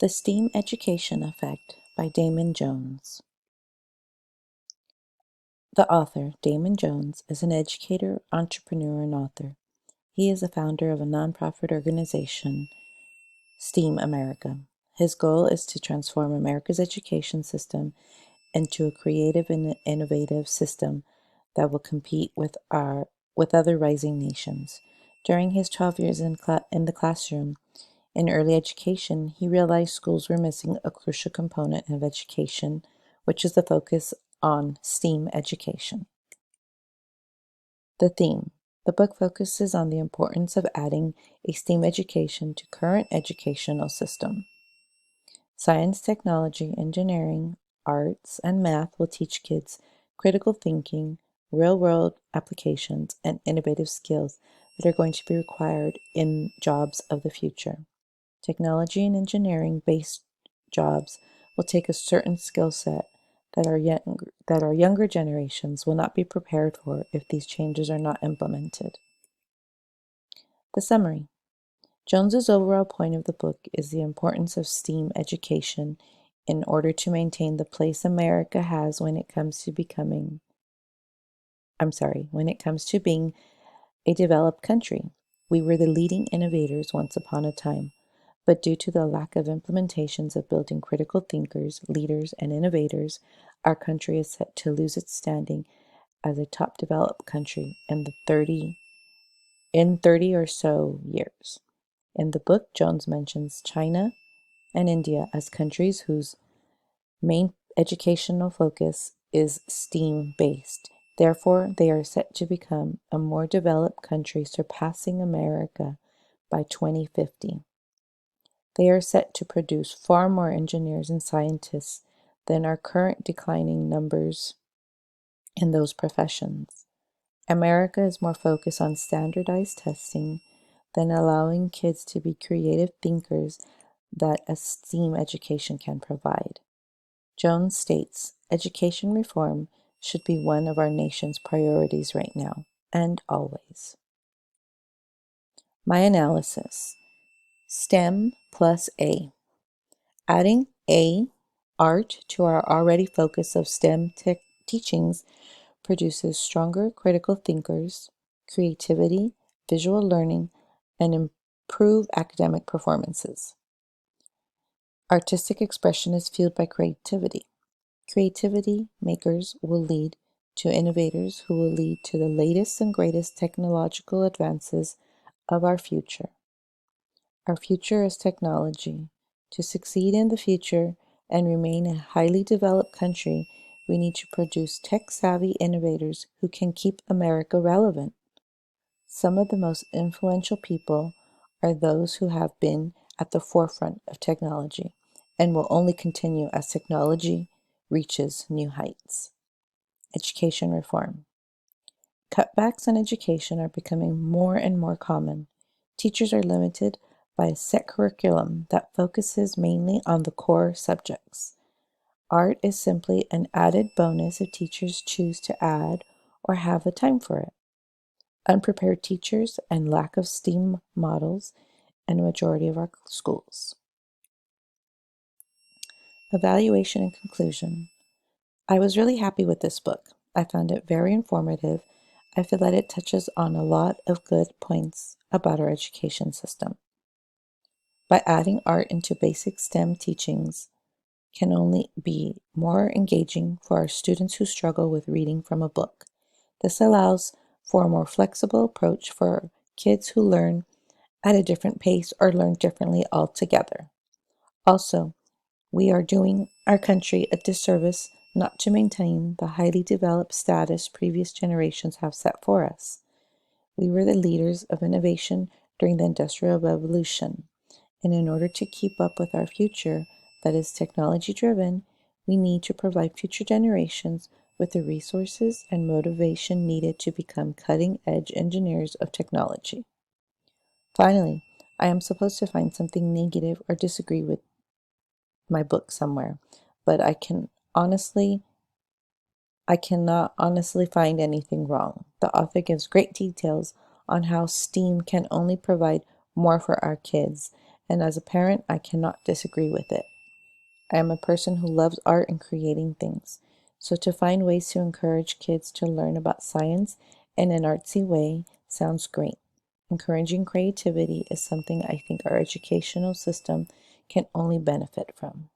The STEAM Education Effect by Damon Jones. The author, Damon Jones, is an educator, entrepreneur, and author. He is the founder of a nonprofit organization, STEAM America. His goal is to transform America's education system into a creative and innovative system that will compete with other rising nations. During his 12 years in the classroom, in early education, he realized schools were missing a crucial component of education, which is the focus on STEAM education. The theme. The book focuses on the importance of adding a STEAM education to current educational system. Science, technology, engineering, arts, and math will teach kids critical thinking, real-world applications, and innovative skills that are going to be required in jobs of the future. Technology and engineering-based jobs will take a certain skill set that our younger generations will not be prepared for if these changes are not implemented. The summary. Jones's overall point of the book is the importance of STEAM education in order to maintain the place America has when it comes to being a developed country. We were the leading innovators once upon a time. But due to the lack of implementations of building critical thinkers, leaders, and innovators, our country is set to lose its standing as a top developed country in 30 or so years. In the book, Jones mentions China and India as countries whose main educational focus is STEAM-based. Therefore, they are set to become a more developed country, surpassing America by 2050. They are set to produce far more engineers and scientists than our current declining numbers in those professions. America is more focused on standardized testing than allowing kids to be creative thinkers that a STEAM education can provide. Jones states, education reform should be one of our nation's priorities right now and always. My analysis. STEM plus A. Adding A, art, to our already focus of STEM teachings produces stronger critical thinkers, creativity, visual learning, and improve academic performances. Artistic expression is fueled by creativity. Creativity makers will lead to innovators who will lead to the latest and greatest technological advances of our future. Our future is technology. To succeed in the future and remain a highly developed country, we need to produce tech-savvy innovators who can keep America relevant. Some of the most influential people are those who have been at the forefront of technology and will only continue as technology reaches new heights. Education reform. Cutbacks in education are becoming more and more common. Teachers are limited by a set curriculum that focuses mainly on the core subjects. Art is simply an added bonus if teachers choose to add or have the time for it. Unprepared teachers and lack of STEAM models in a majority of our schools. Evaluation and conclusion. I was really happy with this book. I found it very informative. I feel that it touches on a lot of good points about our education system. By adding art into basic STEM teachings can only be more engaging for our students who struggle with reading from a book. This allows for a more flexible approach for kids who learn at a different pace or learn differently altogether. Also, we are doing our country a disservice not to maintain the highly developed status previous generations have set for us. We were the leaders of innovation during the Industrial Revolution, and in order to keep up with our future that is technology-driven, we need to provide future generations with the resources and motivation needed to become cutting-edge engineers of technology. Finally, I am supposed to find something negative or disagree with my book somewhere, but I cannot honestly find anything wrong. The author gives great details on how STEAM can only provide more for our kids, and as a parent, I cannot disagree with it. I am a person who loves art and creating things, so to find ways to encourage kids to learn about science in an artsy way sounds great. Encouraging creativity is something I think our educational system can only benefit from.